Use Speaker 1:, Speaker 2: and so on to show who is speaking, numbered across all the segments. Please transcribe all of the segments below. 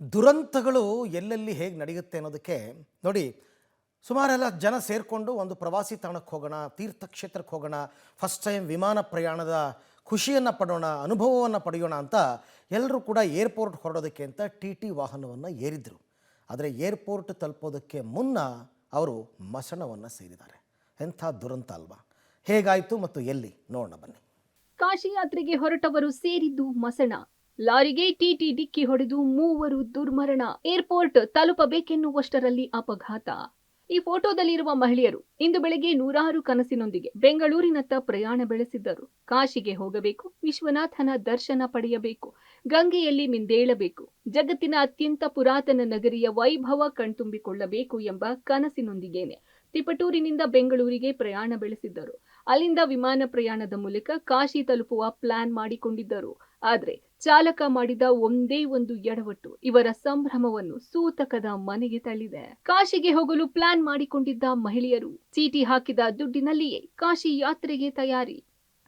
Speaker 1: ದುರಂತಗಳು ಎಲ್ಲೆಲ್ಲಿ ಹೇಗೆ ನಡೆಯುತ್ತೆ ಅನ್ನೋದಕ್ಕೆ ನೋಡಿ. ಸುಮಾರೆಲ್ಲ ಜನ ಸೇರಿಕೊಂಡು ಒಂದು ಪ್ರವಾಸಿ ತಾಣಕ್ಕೆ ಹೋಗೋಣ, ತೀರ್ಥಕ್ಷೇತ್ರಕ್ಕೆ ಹೋಗೋಣ, ಫಸ್ಟ್ ಟೈಮ್ ವಿಮಾನ ಪ್ರಯಾಣದ ಖುಷಿಯನ್ನು ಪಡೋಣ, ಅನುಭವವನ್ನು ಪಡೆಯೋಣ ಅಂತ ಎಲ್ಲರೂ ಕೂಡ ಏರ್ಪೋರ್ಟ್ ಹೊರಡೋದಕ್ಕೆ ಅಂತ ಟಿ ಟಿ ವಾಹನವನ್ನು ಏರಿದ್ರು. ಆದರೆ ಏರ್ಪೋರ್ಟ್ ತಲುಪೋದಕ್ಕೆ ಮುನ್ನ ಅವರು ಮಸಣವನ್ನು ಸೇರಿದ್ದಾರೆ. ಎಂಥ ದುರಂತ ಅಲ್ವಾ? ಹೇಗಾಯಿತು ಮತ್ತು ಎಲ್ಲಿ ನೋಡೋಣ ಬನ್ನಿ.
Speaker 2: ಕಾಶಿ ಯಾತ್ರೆಗೆ ಹೊರಟವರು ಸೇರಿದ್ದು ಮಸಣ. ಲಾರಿಗೆ ಟಿಟಿ ಡಿಕ್ಕಿ ಹೊಡೆದು ಮೂವರು ದುರ್ಮರಣ. ಏರ್ಪೋರ್ಟ್ ತಲುಪಬೇಕೆನ್ನುವಷ್ಟರಲ್ಲಿ ಅಪಘಾತ. ಈ ಫೋಟೋದಲ್ಲಿರುವ ಮಹಿಳೆಯರು ಇಂದು ಬೆಳಗ್ಗೆ ನೂರಾರು ಕನಸಿನೊಂದಿಗೆ ಬೆಂಗಳೂರಿನತ್ತ ಪ್ರಯಾಣ ಬೆಳೆಸಿದ್ದರು. ಕಾಶಿಗೆ ಹೋಗಬೇಕು, ವಿಶ್ವನಾಥನ ದರ್ಶನ ಪಡೆಯಬೇಕು, ಗಂಗೆಯಲ್ಲಿ ಮಿಂದೇಳಬೇಕು, ಜಗತ್ತಿನ ಅತ್ಯಂತ ಪುರಾತನ ನಗರಿಯ ವೈಭವ ಕಣ್ತುಂಬಿಕೊಳ್ಳಬೇಕು ಎಂಬ ಕನಸಿನೊಂದಿಗೇನೆ ತಿಪಟೂರಿನಿಂದ ಬೆಂಗಳೂರಿಗೆ ಪ್ರಯಾಣ ಬೆಳೆಸಿದ್ದರು. ಅಲ್ಲಿಂದ ವಿಮಾನ ಪ್ರಯಾಣದ ಮೂಲಕ ಕಾಶಿ ತಲುಪುವ ಪ್ಲಾನ್ ಮಾಡಿಕೊಂಡಿದ್ದರು. ಆದ್ರೆ ಚಾಲಕ ಮಾಡಿದ ಒಂದೇ ಒಂದು ಎಡವಟ್ಟು ಇವರ ಸಂಭ್ರಮವನ್ನು ಸೂತಕದ ಮನೆಗೆ ತಳ್ಳಿದೆ. ಕಾಶಿಗೆ ಹೋಗಲು ಪ್ಲಾನ್ ಮಾಡಿಕೊಂಡಿದ್ದ ಮಹಿಳೆಯರು ಚೀಟಿ ಹಾಕಿದ ದುಡ್ಡಿನಲ್ಲಿಯೇ ಕಾಶಿ ಯಾತ್ರೆಗೆ ತಯಾರಿ.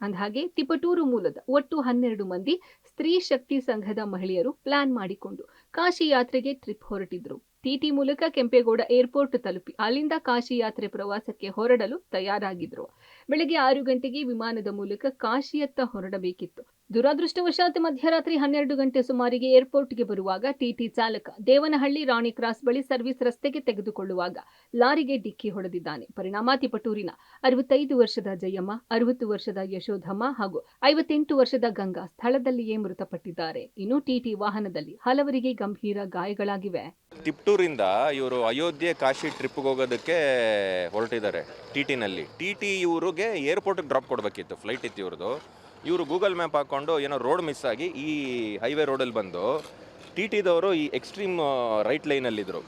Speaker 2: ಅಂದಹಾಗೆ ತಿಪಟೂರು ಮೂಲದ ಒಟ್ಟು 12 ಮಂದಿ ಸ್ತ್ರೀ ಶಕ್ತಿ ಸಂಘದ ಮಹಿಳೆಯರು ಪ್ಲಾನ್ ಮಾಡಿಕೊಂಡು ಕಾಶಿ ಯಾತ್ರೆಗೆ ಟ್ರಿಪ್ ಹೊರಟಿದ್ರು. ಟಿಟಿ ಮೂಲಕ ಕೆಂಪೇಗೌಡ ಏರ್ಪೋರ್ಟ್ ತಲುಪಿ ಅಲ್ಲಿಂದ ಕಾಶಿ ಯಾತ್ರೆ ಪ್ರವಾಸಕ್ಕೆ ಹೊರಡಲು ತಯಾರಾಗಿದ್ರು. ಬೆಳಗ್ಗೆ 6 ಗಂಟೆಗೆ ವಿಮಾನದ ಮೂಲಕ ಕಾಶಿಯತ್ತ ಹೊರಡಬೇಕಿತ್ತು. ದುರಾದೃಷ್ಟವಶಾತ್ ಮಧ್ಯರಾತ್ರಿ 12 ಗಂಟೆ ಸುಮಾರಿಗೆ ಏರ್ಪೋರ್ಟ್ಗೆ ಬರುವಾಗ ಟಿಟಿ ಚಾಲಕ ದೇವನಹಳ್ಳಿ ರಾಣಿ ಕ್ರಾಸ್ ಬಳಿ ಸರ್ವಿಸ್ ರಸ್ತೆಗೆ ತೆಗೆದುಕೊಳ್ಳುವಾಗ ಲಾರಿಗೆ ಡಿಕ್ಕಿ ಹೊಡೆದಿದ್ದಾನೆ. ಪರಿಣಾಮ ತಿಪಟೂರಿನ 65 ವರ್ಷದ ಜಯಮ್ಮ, 60 ವರ್ಷದ ಯಶೋಧಮ್ಮ ಹಾಗೂ 58 ವರ್ಷದ ಗಂಗಾ ಸ್ಥಳದಲ್ಲಿಯೇ ಮೃತಪಟ್ಟಿದ್ದಾರೆ. ಇನ್ನು ಟಿಟಿ ವಾಹನದಲ್ಲಿ ಹಲವರಿಗೆ ಗಂಭೀರ ಗಾಯಗಳಾಗಿವೆ.
Speaker 3: ತಿಪ್ಟೂರಿಂದ ಇವರು ಅಯೋಧ್ಯೆ ಕಾಶಿ ಟ್ರಿಪ್ಗೆ ಹೋಗೋದಕ್ಕೆ ಹೊರಟಿದ್ದಾರೆ. ಟಿಟಿನಲ್ಲಿ ಟಿಟಿ ಇವ್ರಿಗೆ ಏರ್ಪೋರ್ಟ್ಗೆ ಡ್ರಾಪ್ ಕೊಡಬೇಕಿತ್ತು, ಫ್ಲೈಟ್ ಇತ್ತು ಇವ್ರದ್ದು. ಇವರು ಗೂಗಲ್ ಮ್ಯಾಪ್ ಹಾಕ್ಕೊಂಡು ಏನೋ ರೋಡ್ ಮಿಸ್ ಆಗಿ ಈ ಹೈವೇ ರೋಡಲ್ಲಿ ಬಂದು ಟಿಟಿದವರು ಈ ಎಕ್ಸ್ಟ್ರೀಮ್ ರೈಟ್ ಲೈನಲ್ಲಿದ್ದರು.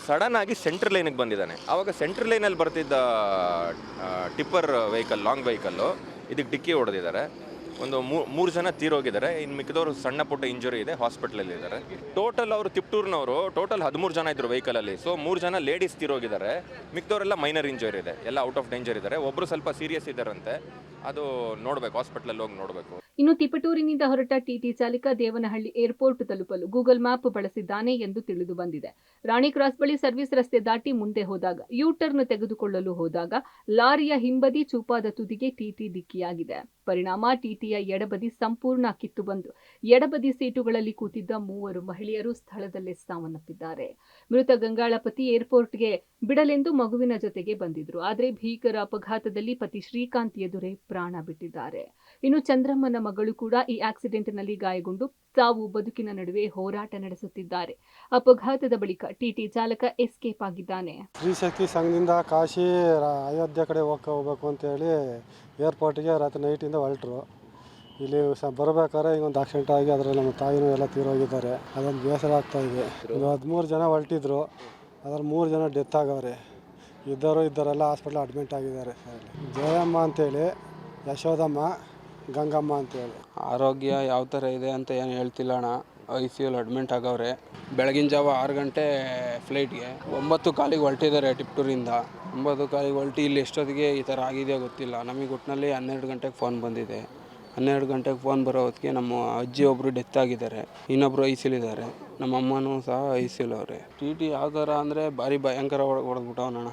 Speaker 3: ಸಡನ್ ಆಗಿ ಸೆಂಟ್ರ್ ಲೈನಿಗೆ ಬಂದಿದ್ದಾನೆ. ಆವಾಗ ಸೆಂಟ್ರ್ ಲೈನಲ್ಲಿ ಬರ್ತಿದ್ದ ಟಿಪ್ಪರ್ ವೆಹಿಕಲ್, ಲಾಂಗ್ ವೆಹಿಕಲ್ಲು ಇದಕ್ಕೆ ಡಿಕ್ಕಿ ಹೊಡೆದಿದ್ದಾರೆ. ಒಂದು ಮೂರು ಜನ ತೀರೋಗಿದ್ದಾರೆ. ಇನ್ನು ಮಿಕ್ಕಿದವರು ಸಣ್ಣ ಪುಟ್ಟ ಇಂಜುರಿ ಇದೆ, ಹಾಸ್ಪಿಟ್ಲಲ್ಲಿ ಇದ್ದಾರೆ. ಟೋಟಲ್ ಅವರು ತಿಪ್ಟೂರ್ನವರು ಟೋಟಲ್ 13 ಜನ ಇದ್ರು ವೆಹಿಕಲಲ್ಲಿ. ಸೊ 3 ಜನ ಲೇಡೀಸ್ ತೀರೋಗಿದ್ದಾರೆ, ಮಿಕ್ಕಿದವರೆಲ್ಲ ಮೈನರ್ ಇಂಜುರಿ ಇದೆ, ಎಲ್ಲ ಔಟ್ ಆಫ್ ಡೇಂಜರ್ ಇದ್ದಾರೆ. ಒಬ್ಬರು ಸ್ವಲ್ಪ ಸೀರಿಯಸ್ ಇದ್ದಾರಂತೆ, ಅದು ನೋಡಬೇಕು, ಹಾಸ್ಪಿಟ್ಲಲ್ಲಿ ಹೋಗಿ ನೋಡಬೇಕು.
Speaker 2: ಇನ್ನು ತಿಪಟೂರಿನಿಂದ ಹೊರಟ ಟಿಟಿ ಚಾಲಕ ದೇವನಹಳ್ಳಿ ಏರ್ಪೋರ್ಟ್ ತಲುಪಲು ಗೂಗಲ್ ಮ್ಯಾಪ್ ಬಳಸಿದ್ದಾನೆ ಎಂದು ತಿಳಿದು ಬಂದಿದೆ. ರಾಣಿ ಕ್ರಾಸ್ ಬಳಿ ಸರ್ವಿಸ್ ರಸ್ತೆ ದಾಟಿ ಮುಂದೆ ಹೋದಾಗ ಯೂ ಟರ್ನ್ ತೆಗೆದುಕೊಳ್ಳಲು ಹೋದಾಗ ಲಾರಿಯ ಹಿಂಬದಿ ಚೂಪಾದ ತುದಿಗೆ ಟಿಟಿ ಡಿಕ್ಕಿಯಾಗಿದೆ. ಪರಿಣಾಮ ಟಿಟಿಯ ಎಡಬದಿ ಸಂಪೂರ್ಣ ಕಿತ್ತು ಬಂದು ಎಡಬದಿ ಸೀಟುಗಳಲ್ಲಿ ಕೂತಿದ್ದ 3 ಮಹಿಳೆಯರು ಸ್ಥಳದಲ್ಲೇ ಸಾವನ್ನಪ್ಪಿದ್ದಾರೆ. ಮೃತ ಗಂಗಾಳ ಪತಿ ಏರ್ಪೋರ್ಟ್ಗೆ ಬಿಡಲೆಂದು ಮಗುವಿನ ಜೊತೆಗೆ ಬಂದಿದ್ರು. ಆದರೆ ಭೀಕರ ಅಪಘಾತದಲ್ಲಿ ಪತಿ ಶ್ರೀಕಾಂತ್ ಎದುರೇ ಪ್ರಾಣ ಬಿಟ್ಟಿದ್ದಾರೆ. ಇನ್ನು ಚಂದ್ರಮ್ಮನ ಮಗಳು ಕೂಡ ಈ ಆಕ್ಸಿಡೆಂಟ್ನಲ್ಲಿ ಗಾಯಗೊಂಡು ಸಾವು ಬದುಕಿನ ನಡುವೆ ಹೋರಾಟ ನಡೆಸುತ್ತಿದ್ದಾರೆ. ಅಪಘಾತದ ಬಳಿಕ ಟಿಟಿ ಚಾಲಕ ಎಸ್ಕೇಪ್ ಆಗಿದ್ದಾನೆ.
Speaker 4: ಸ್ತ್ರೀ ಶಕ್ತಿ ಸಂಘದಿಂದ ಕಾಶಿ ಅಯೋಧ್ಯೆ ಕಡೆ ಹೋಗ್ಬೇಕು ಅಂತೇಳಿ ಏರ್ಪೋರ್ಟಿಗೆ ರಾತ್ರಿ ನೈಟಿಂದ ಹೊರಟರು. ಇಲ್ಲಿ ಬರಬೇಕಾದ್ರೆ ಈಗ ಒಂದು ಆಕ್ಸಿಡೆಂಟ್ ಆಗಿ ಅದರಲ್ಲಿ ನಮ್ಮ ತಾಯಿನೂ ಎಲ್ಲ ತೀರೋಗಿದ್ದಾರೆ. ಅದೊಂದು ಬೇಸರ ಆಗ್ತಾ ಇದೆ. 13 ಜನ ಹೊರಟಿದ್ರು, ಅದ್ರಲ್ಲಿ 3 ಜನ ಡೆತ್ ಆಗವ್ರೆ. ಇದ್ದವರೆಲ್ಲ ಹಾಸ್ಪಿಟ್ಲ್ ಅಡ್ಮಿಟ್ ಆಗಿದ್ದಾರೆ. ಜಯಮ್ಮ ಅಂತೇಳಿ, ಯಶೋದಮ್ಮ, ಗಂಗಮ್ಮ ಅಂತೇಳಿ.
Speaker 5: ಆರೋಗ್ಯ ಯಾವ ಥರ ಇದೆ ಅಂತ ಏನು ಹೇಳ್ತಿಲ್ಲ ಅಣ್ಣ. ICUಲಿ ಅಡ್ಮಿಂಟ್ ಆಗವ್ರೆ. ಬೆಳಗಿನ ಜಾವ 6 ಗಂಟೆ ಫ್ಲೈಟ್ಗೆ 9:15 ಹೊರಟಿದ್ದಾರೆ ಟಿಪ್ಟೂರಿಂದ. 9:15 ಹೊರಟಿ ಇಲ್ಲಿ ಎಷ್ಟೊತ್ತಿಗೆ ಈ ಥರ ಆಗಿದೆಯೋ ಗೊತ್ತಿಲ್ಲ. ನಮಗೆ ಒಟ್ಟಿನಲ್ಲಿ 12 ಗಂಟೆಗೆ ಫೋನ್ ಬಂದಿದೆ. 12 ಗಂಟೆಗೆ ಫೋನ್ ಬರೋ ಹೊತ್ತಿಗೆ ನಮ್ಮ ಅಜ್ಜಿ ಒಬ್ಬರು ಡೆತ್ ಆಗಿದ್ದಾರೆ, ಇನ್ನೊಬ್ಬರು ICUಲಿದ್ದಾರೆ, ನಮ್ಮ ಅಮ್ಮನೂ ಸಹ ICUಲಿ ಅವರೇ. ಟಿ ಯಾವ ಥರ ಅಂದರೆ ಭಾರಿ ಭಯಂಕರ ಹೊಡೆದ್ಬಿಟ್ಟವನಣ್ಣ.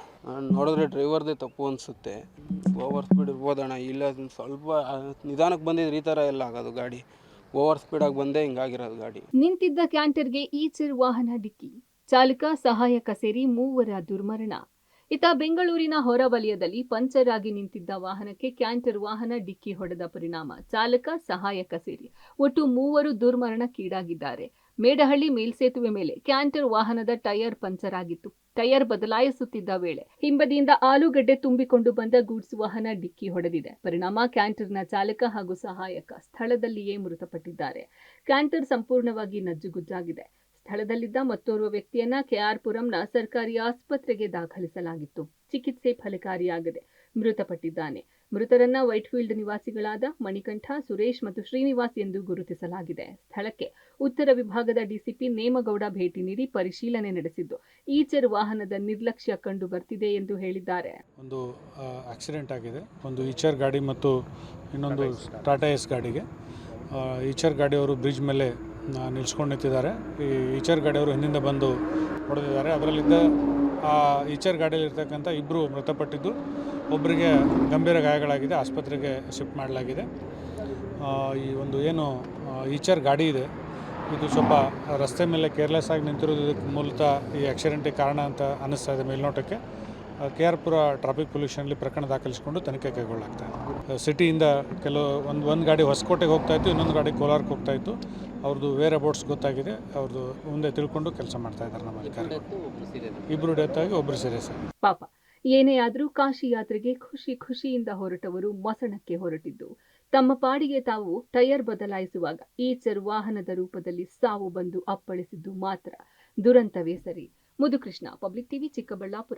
Speaker 5: ನೋಡಿದ್ರೆ ಡ್ರೈವರ್ದೇ ತಪ್ಪು ಅನಿಸುತ್ತೆ. ಓವರ್ ಸ್ಪೀಡ್ ಇರ್ಬೋದಣ್ಣ, ಇಲ್ಲ ಸ್ವಲ್ಪ ನಿಧಾನಕ್ಕೆ ಬಂದಿದ್ರೆ ಈ ಥರ ಎಲ್ಲ ಆಗೋದು ಗಾಡಿ. ಓವರ್ ಸ್ಪೀಡಾಗಿ ಬಂದೇ ಹಿಂಗಾಗಿರೋದು ಗಾಡಿ.
Speaker 2: ನಿಂತಿದ್ದ ಕ್ಯಾಂಟರ್ಗೆ ಈಚರ್ ವಾಹನ ಡಿಕ್ಕಿ, ಚಾಲಕ ಸಹಾಯಕ ಸೇರಿ 3 ದುರ್ಮರಣ. ಇತ್ತ ಬೆಂಗಳೂರಿನ ಹೊರವಲಯದಲ್ಲಿ ಪಂಚರ್ ಆಗಿ ನಿಂತಿದ್ದ ವಾಹನಕ್ಕೆ ಕ್ಯಾಂಟರ್ ವಾಹನ ಡಿಕ್ಕಿ ಹೊಡೆದ ಪರಿಣಾಮ ಚಾಲಕ ಸಹಾಯಕ ಸೇರಿ ಒಟ್ಟು 3 ದುರ್ಮರಣಕ್ಕೀಡಾಗಿದ್ದಾರೆ. ಮೇಡಹಳ್ಳಿ ಮೇಲ್ಸೇತುವೆ ಮೇಲೆ ಕ್ಯಾಂಟರ್ ವಾಹನದ ಟೈರ್ ಪಂಚರ್ ಆಗಿತ್ತು. ಟೈರ್ ಬದಲಾಯಿಸುತ್ತಿದ್ದ ವೇಳೆ ಹಿಂಬದಿಯಿಂದ ಆಲೂಗಡ್ಡೆ ತುಂಬಿಕೊಂಡು ಬಂದ ಗೂಡ್ಸ್ ವಾಹನ ಡಿಕ್ಕಿ ಹೊಡೆದಿದೆ. ಪರಿಣಾಮ ಕ್ಯಾಂಟರ್ನ ಚಾಲಕ ಹಾಗೂ ಸಹಾಯಕ ಸ್ಥಳದಲ್ಲಿಯೇ ಮೃತಪಟ್ಟಿದ್ದಾರೆ. ಕ್ಯಾಂಟರ್ ಸಂಪೂರ್ಣವಾಗಿ ನಜ್ಜುಗುಜ್ಜಾಗಿದೆ. ಸ್ಥಳದಲ್ಲಿದ್ದ ಮತ್ತೋರ್ವ ವ್ಯಕ್ತಿಯನ್ನ ಕೆಆರ್ ಪುರಂನ ಸರ್ಕಾರಿ ಆಸ್ಪತ್ರೆಗೆ ದಾಖಲಿಸಲಾಗಿತ್ತು. ಚಿಕಿತ್ಸೆ ಫಲಕಾರಿಯಾಗದೆ ಮೃತಪಟ್ಟಿದ್ದಾನೆ. ಮೃತರನ್ನ ವೈಟ್ಫೀಲ್ಡ್ ನಿವಾಸಿಗಳಾದ ಮಣಿಕಂಠ, ಸುರೇಶ್ ಮತ್ತು ಶ್ರೀನಿವಾಸ್ ಎಂದು ಗುರುತಿಸಲಾಗಿದೆ. ಸ್ಥಳಕ್ಕೆ ಉತ್ತರ ವಿಭಾಗದ ಡಿಸಿಪಿ ನೇಮಗೌಡ ಭೇಟಿ ನೀಡಿ ಪರಿಶೀಲನೆ ನಡೆಸಿದ್ದು ಈಚರ್ ವಾಹನದ ನಿರ್ಲಕ್ಷ್ಯ ಕಂಡು ಬರ್ತಿದೆ ಎಂದು ಹೇಳಿದ್ದಾರೆ.
Speaker 6: ಒಂದು ಆಕ್ಸಿಡೆಂಟ್ ಆಗಿದೆ. ಒಂದು ಈಚರ್ ಗಾಡಿ ಮತ್ತು ಇನ್ನೊಂದು ಟಾಟಾ ಎಸ್ ಗಾಡಿಗೆ. ಈಚರ್ ಗಾಡಿಯವರು ಬ್ರಿಡ್ಜ್ ಮೇಲೆ ನಿಲ್ಸ್ಕೊಂಡು ನಿಂತಿದ್ದಾರೆ. ಈ ಈಚರ್ ಗಾಡಿಯವರು ಹಿಂದಿಂದ ಬಂದು ಹೊಡೆದಿದ್ದಾರೆ. ಅದರಲ್ಲಿದ್ದ ಆ ಈಚರ್ ಗಾಡಿಯಲ್ಲಿರ್ತಕ್ಕಂಥ ಇಬ್ಬರು ಮೃತಪಟ್ಟಿದ್ದು, ಒಬ್ಬರಿಗೆ ಗಂಭೀರ ಗಾಯಗಳಾಗಿದೆ, ಆಸ್ಪತ್ರೆಗೆ ಶಿಫ್ಟ್ ಮಾಡಲಾಗಿದೆ. ಈ ಒಂದು ಏನು ಈಚರ್ ಗಾಡಿ ಇದೆ, ಇದು ಸ್ವಲ್ಪ ರಸ್ತೆ ಮೇಲೆ ಕೇರ್ಲೆಸ್ ಆಗಿ ನಿಂತಿರೋದಕ್ಕೆ ಮೂಲತಃ ಈ ಆಕ್ಸಿಡೆಂಟಿಗೆ ಕಾರಣ ಅಂತ ಅನ್ನಿಸ್ತಾ ಇದೆ ಮೇಲ್ನೋಟಕ್ಕೆ. KR-ಪುರ ಟ್ರಾಫಿಕ್ ಪೊಲ್ಯೂಷನಲ್ಲಿ ಪ್ರಕರಣ ದಾಖಲಿಸಿಕೊಂಡು ತನಿಖೆ ಕೈಗೊಳ್ಳಲಾಗ್ತಾ ಇದೆ. ಸಿಟಿಯಿಂದ ಒಂದು ಗಾಡಿ ಹೊಸಕೋಟೆಗೆ ಹೋಗ್ತಾಯಿತ್ತು, ಇನ್ನೊಂದು ಗಾಡಿ ಕೋಲಾರಕ್ಕೆ ಹೋಗ್ತಾಯಿತ್ತು. ಅವ್ರದ್ದು ವೇರ್ ಅಬೌಟ್ಸ್ ಗೊತ್ತಾಗಿದೆ, ಅವ್ರದ್ದು ಮುಂದೆ ತಿಳ್ಕೊಂಡು ಕೆಲಸ ಮಾಡ್ತಾ ಇದ್ದಾರೆ ನಮ್ಮ ಅಧಿಕಾರಿಗಳು. ಇಬ್ಬರು ಡೆತ್ ಆಗಿ ಒಬ್ಬರು ಸೀರಿಯಸ್ ಆಗಿ.
Speaker 2: ಪಾಪ ಏನೇ ಆದರೂ ಕಾಶಿ ಯಾತ್ರೆಗೆ ಖುಷಿಯಿಂದ ಹೊರಟವರು ಮಸಣಕ್ಕೆ ಹೊರಟಿದ್ದು, ತಮ್ಮ ಪಾಡಿಗೆ ತಾವು ಟೈರ್ ಬದಲಾಯಿಸುವಾಗ ಈಚರ್ ವಾಹನದ ರೂಪದಲ್ಲಿ ಸಾವು ಬಂದು ಅಪ್ಪಳಿಸಿದ್ದು ಮಾತ್ರ ದುರಂತವೇ ಸರಿ. ಮುದುಕೃಷ್ಣ, ಪಬ್ಲಿಕ್ ಟಿವಿ, ಚಿಕ್ಕಬಳ್ಳಾಪುರ.